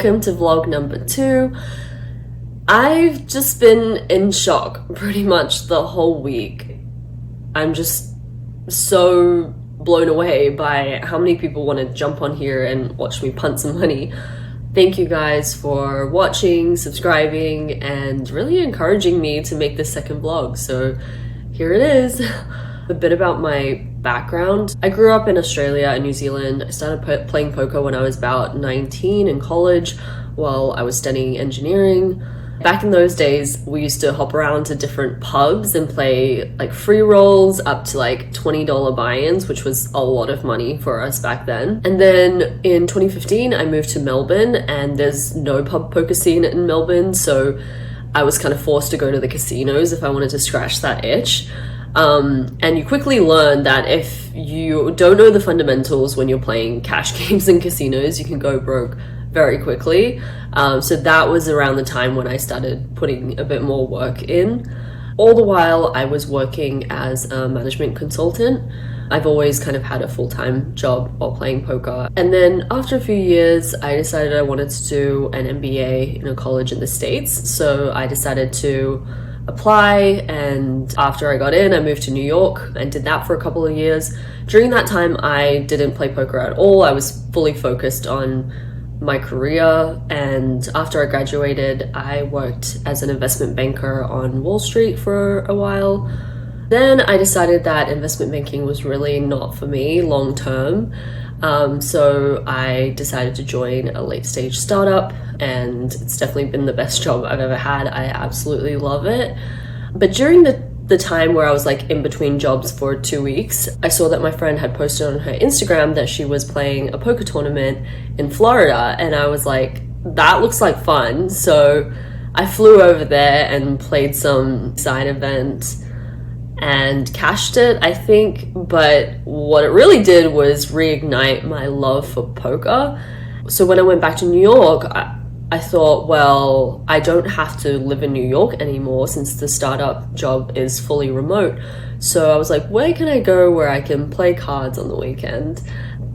welcome to vlog number 2. I've just been in shock pretty much the whole week. I'm just so blown away by how many people want to jump on here and watch me punt some money. Thank you guys for watching, subscribing, and really encouraging me to make this second vlog. So here it is. A bit about my background. I grew up in Australia and New Zealand. I started playing poker when I was about 19 in college while I was studying engineering. Back in those days, we used to hop around to different pubs and play like free rolls up to like $20 buy-ins, which was a lot of money for us back then. And then in 2015, I moved to Melbourne, and there's no pub poker scene in Melbourne, so I was kind of forced to go to the casinos if I wanted to scratch that itch. And you quickly learn that if you don't know the fundamentals when you're playing cash games in casinos, you can go broke very quickly. So that was around the time when I started putting a bit more work in. All the while I was working as a management consultant. I've always kind of had a full-time job while playing poker. And then after a few years, I decided I wanted to do an MBA in a college in the States. So I decided to apply, and after I got in, I moved to New York and did that for a couple of years. During that time, I didn't play poker at all. I was fully focused on my career, and after I graduated, I worked as an investment banker on Wall Street for a while. Then I decided that investment banking was really not for me long term. So I decided to join a late stage startup, and it's definitely been the best job I've ever had. I absolutely love it. But during the time where I was like in between jobs for 2 weeks, I saw that my friend had posted on her Instagram that she was playing a poker tournament in Florida, and I was like, that looks like fun. So I flew over there and played some side event and cashed it, I think, but what it really did was reignite my love for poker. So when I went back to New York, I thought, well, I don't have to live in New York anymore since the startup job is fully remote. So I was like, where can I go where I can play cards on the weekend?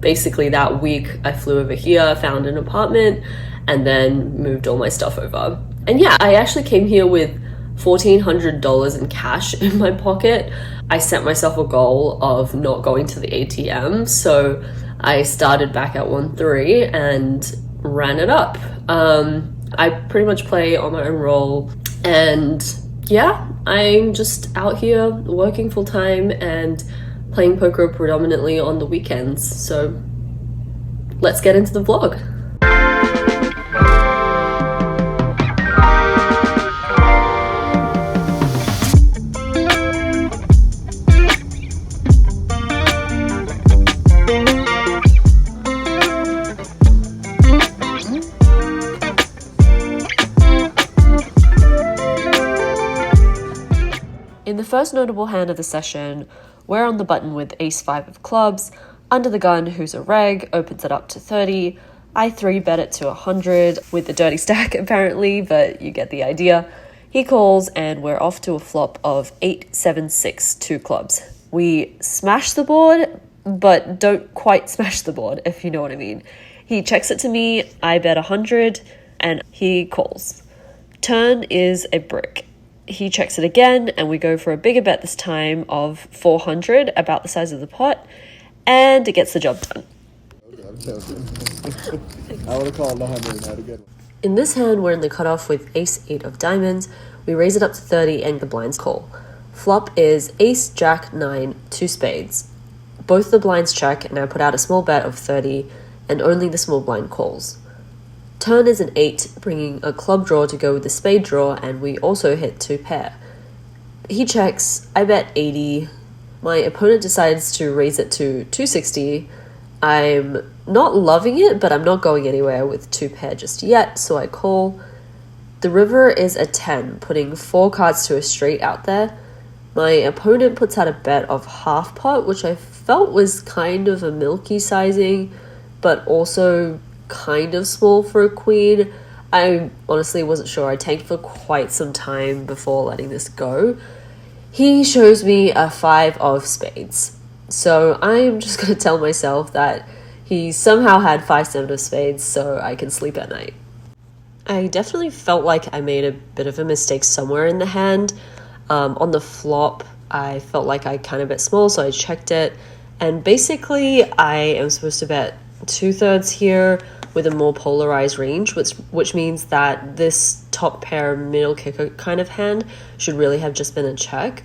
Basically that week I flew over here, found an apartment, and then moved all my stuff over. And yeah, I actually came here with $1,400 in cash in my pocket. I set myself a goal of not going to the ATM, so I started back at 1-3 and ran it up. I pretty much play on my own roll, and yeah, I'm just out here working full time and playing poker predominantly on the weekends. So let's get into the vlog. In the first notable hand of the session, we're on the button with ace-5 of clubs. Under the gun, who's a reg, opens it up to 30. I 3-bet it to 100 with the dirty stack apparently, but you get the idea. He calls, and we're off to a flop of 8-7-6, 2 clubs. We smash the board, but don't quite smash the board, if you know what I mean. He checks it to me, I bet 100, and he calls. Turn is a brick. He checks it again, and we go for a bigger bet this time of 400, about the size of the pot, and it gets the job done. I'm joking. I would have called 100 and had a good one. In this hand, we're in the cutoff with ace-8 of diamonds. We raise it up to 30, and the blinds call. Flop is ace, jack, 9, 2 spades. Both the blinds check, and I put out a small bet of 30, and only the small blind calls. Turn is an 8, bringing a club draw to go with the spade draw, and we also hit 2 pair. He checks, I bet 80. My opponent decides to raise it to 260. I'm not loving it, but I'm not going anywhere with 2 pair just yet, so I call. The river is a 10, putting 4 cards to a straight out there. My opponent puts out a bet of half pot, which I felt was kind of a milky sizing, but also kind of small for a queen. I honestly wasn't sure. I tanked for quite some time before letting this go. He shows me a 5 of spades. So I'm just going to tell myself that he somehow had 5-7 of spades so I can sleep at night. I definitely felt like I made a bit of a mistake somewhere in the hand. On the flop, I felt like I kind of bet small, so I checked it. And basically, I am supposed to bet 2/3 here with a more polarized range, which means that this top pair middle kicker kind of hand should really have just been a check.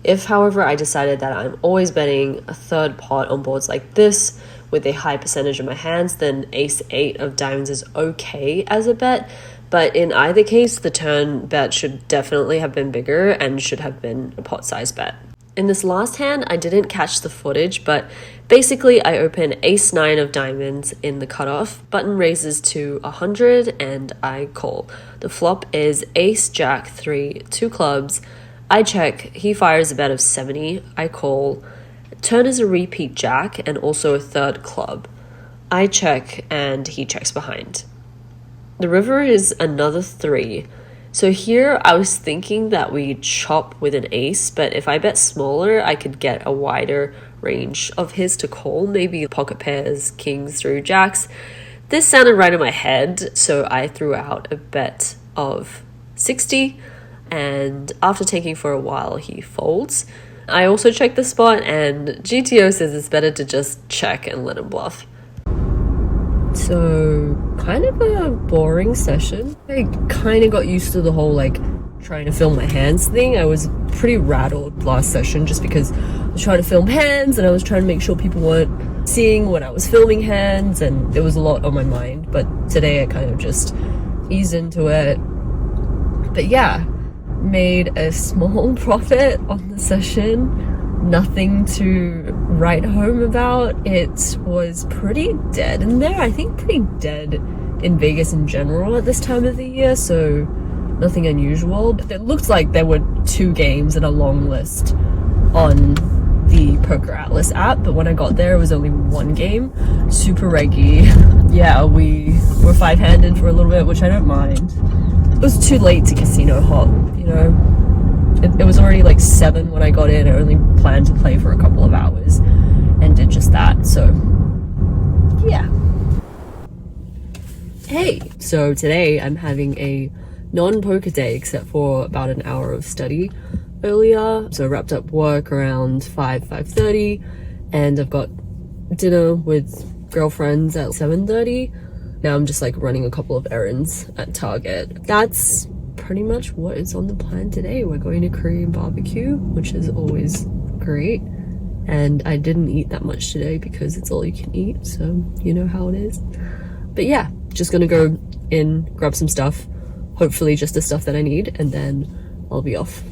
If, however, I decided that I'm always betting a third pot on boards like this with a high percentage of my hands, then ace-8 of diamonds is okay as a bet. But in either case, the turn bet should definitely have been bigger and should have been a pot size bet. In this last hand, I didn't catch the footage, but basically I open ace-9 of diamonds in the cutoff, button raises to 100 and I call. The flop is ace-jack-3, 2 clubs. I check, he fires a bet of 70, I call. Turn is a repeat jack and also a third club. I check and he checks behind. The river is another 3. So here I was thinking that we chop with an ace, but if I bet smaller, I could get a wider range of his to call, maybe pocket pairs, kings through jacks. This sounded right in my head, so I threw out a bet of 60, and after taking for a while, he folds. I also checked the spot, and GTO says it's better to just check and let him bluff. So, kind of a boring session. I kind of got used to the whole, trying to film my hands thing. I was pretty rattled last session just because I was trying to film hands and I was trying to make sure people weren't seeing when I was filming hands, and there was a lot on my mind. But today I kind of just eased into it. But yeah, made a small profit on the session. Nothing to write home about. It was pretty dead in there. I think pretty dead in Vegas in general at this time of the year, so nothing unusual. But it looked like there were 2 games and a long list on the Poker Atlas app, but when I got there it was only 1 game. Super reggy. Yeah, we were 5-handed for a little bit, which I don't mind. It was too late to casino hop, you know. It was already 7 when I got in. I only planned to play for a couple of hours and did just that, so yeah. Hey, so today I'm having a non-poker day except for about an hour of study earlier. So I wrapped up work around 5:30, and I've got dinner with girlfriends at 7:30. Now I'm just running a couple of errands at Target. That's pretty much what is on the plan today. We're going to Korean barbecue, which is always great, and I didn't eat that much today because it's all you can eat, so you know how it is. But yeah, just gonna go in, grab some stuff, hopefully just the stuff that I need, and then I'll be off.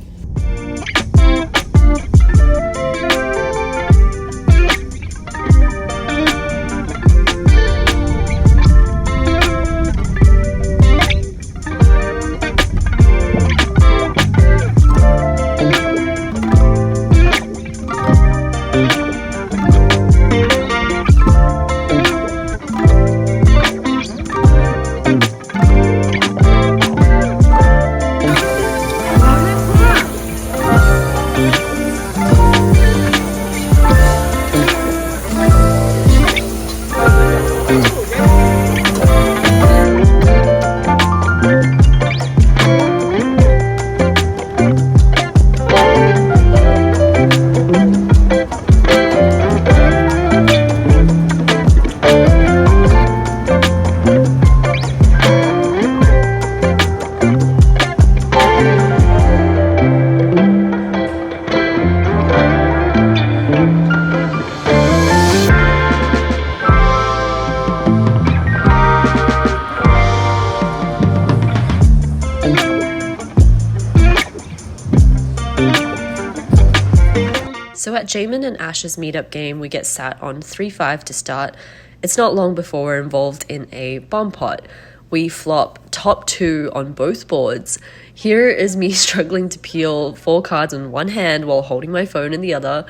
So at Jamin and Ash's meetup game, we get sat on 3-5 to start. It's not long before we're involved in a bomb pot. We flop top 2 on both boards. Here is me struggling to peel 4 cards in one hand while holding my phone in the other.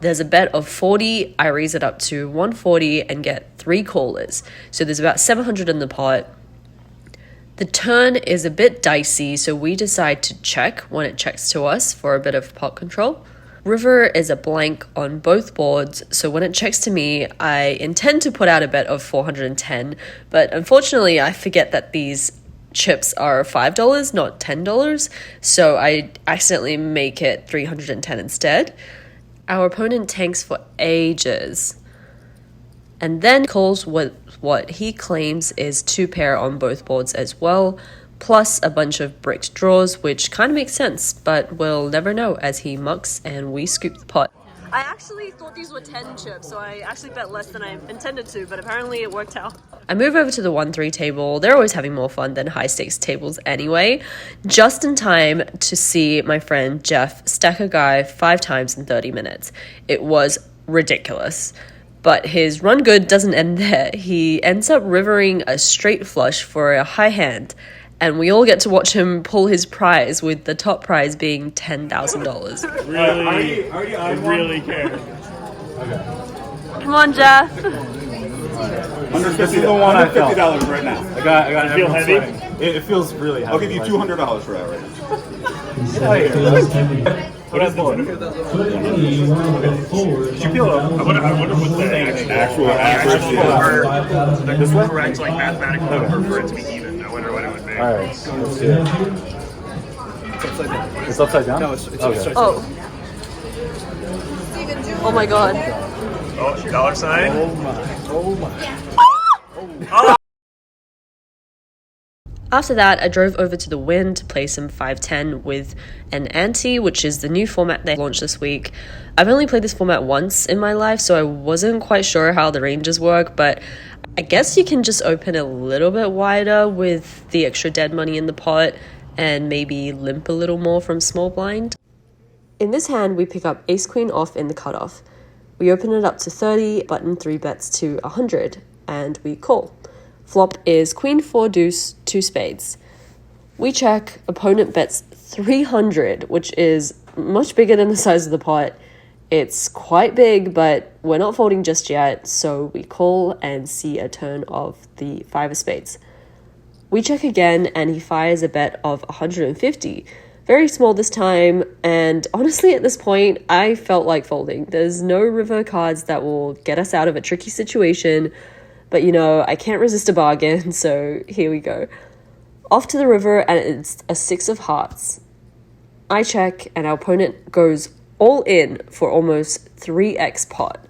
There's a bet of 40, I raise it up to 140 and get 3 callers. So there's about 700 in the pot. The turn is a bit dicey, so we decide to check when it checks to us for a bit of pot control. River is a blank on both boards, so when it checks to me, I intend to put out a bet of 410, but unfortunately I forget that these chips are $5, not $10, so I accidentally make it 310 instead. Our opponent tanks for ages, and then calls what he claims is 2 pair on both boards as well, plus a bunch of bricked draws, which kind of makes sense, but we'll never know as he mucks and we scoop the pot. I actually thought these were 10 chips, so I actually bet less than I intended to, but apparently it worked out. I move over to the 1-3 table. They're always having more fun than high stakes tables anyway, just in time to see my friend Jeff stack a guy 5 times in 30 minutes. It was ridiculous. But his run good doesn't end there. He ends up rivering a straight flush for a high hand, and we all get to watch him pull his prize, with the top prize being $10,000. Really? I really care. Okay. Come on, Jeff. This is the one I felt. $150 right now. I got it. Feel heavy? It feels really heavy. I'll give you $200 for that right now. What is this? Did you feel? I wonder what the actual correct like mathematical number for it to be even. I wonder what it would be. All right, let's see it. It's upside down. No, it's okay. Oh. Oh my god. Oh, dollar sign. Oh my. Oh. After that, I drove over to the Wynn to play some 510 with an ante, which is the new format they launched this week. I've only played this format once in my life, so I wasn't quite sure how the ranges work, but I guess you can just open a little bit wider with the extra dead money in the pot and maybe limp a little more from small blind. In this hand, we pick up ace-queen off in the cutoff. We open it up to 30, button 3 bets to 100, and we call. Flop is queen 4 deuce 2 spades. We check, opponent bets 300, which is much bigger than the size of the pot. It's quite big, but we're not folding just yet, so we call and see a turn of the 5 of spades. We check again, and he fires a bet of 150. Very small this time, and honestly at this point, I felt like folding. There's no river cards that will get us out of a tricky situation, but you know, I can't resist a bargain, so here we go. Off to the river, and it's a 6 of hearts. I check, and our opponent goes all in for almost 3x pot.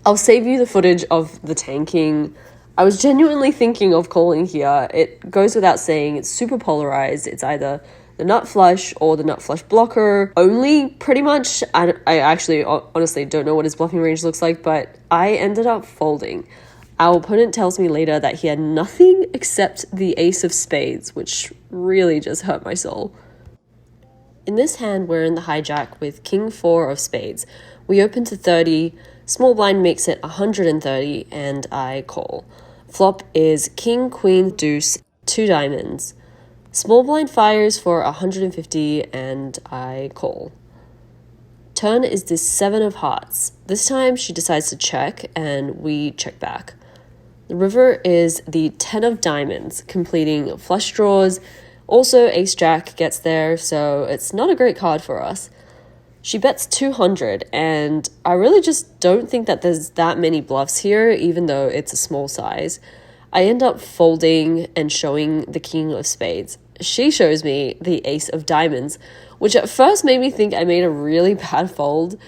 I'll save you the footage of the tanking. I was genuinely thinking of calling here. It goes without saying, it's super polarized. It's either the nut flush or the nut flush blocker only, pretty much. I actually honestly don't know what his bluffing range looks like, but I ended up folding. Our opponent tells me later that he had nothing except the ace of spades, which really just hurt my soul. In this hand, we're in the hijack with king 4 of spades. We open to 30, small blind makes it 130, and I call. Flop is king, queen, deuce, 2 diamonds. Small blind fires for 150, and I call. Turn is the 7 of hearts. This time she decides to check, and we check back. The river is the 10 of diamonds, completing flush draws. Also, ace-jack gets there, so it's not a great card for us. She bets 200, and I really just don't think that there's that many bluffs here, even though it's a small size. I end up folding and showing the king of spades. She shows me the ace of diamonds, which at first made me think I made a really bad fold.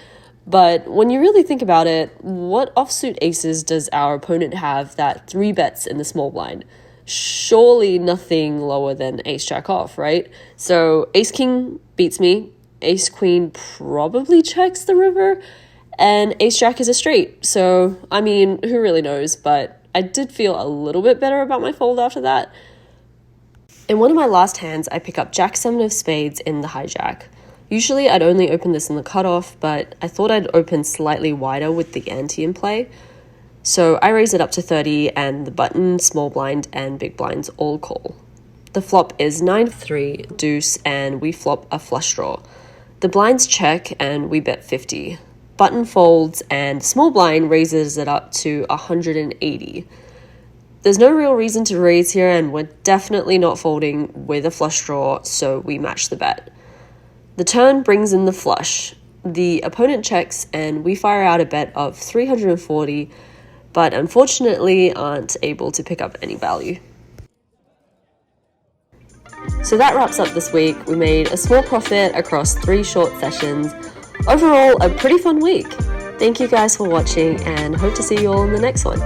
But when you really think about it, what offsuit aces does our opponent have that 3 bets in the small blind? Surely nothing lower than ace-jack off, right? So ace-king beats me, ace-queen probably checks the river, and ace-jack is a straight. So, I mean, who really knows? But I did feel a little bit better about my fold after that. In one of my last hands, I pick up jack 7 of spades in the hijack. Usually I'd only open this in the cutoff, but I thought I'd open slightly wider with the ante in play. So I raise it up to 30, and the button, small blind, and big blinds all call. The flop is 9-3, deuce, and we flop a flush draw. The blinds check, and we bet 50. Button folds, and small blind raises it up to 180. There's no real reason to raise here, and we're definitely not folding with a flush draw, so we match the bet. The turn brings in the flush. The opponent checks, and we fire out a bet of 340, but unfortunately aren't able to pick up any value. So that wraps up this week. We made a small profit across 3 short sessions. Overall, a pretty fun week. Thank you guys for watching and hope to see you all in the next one.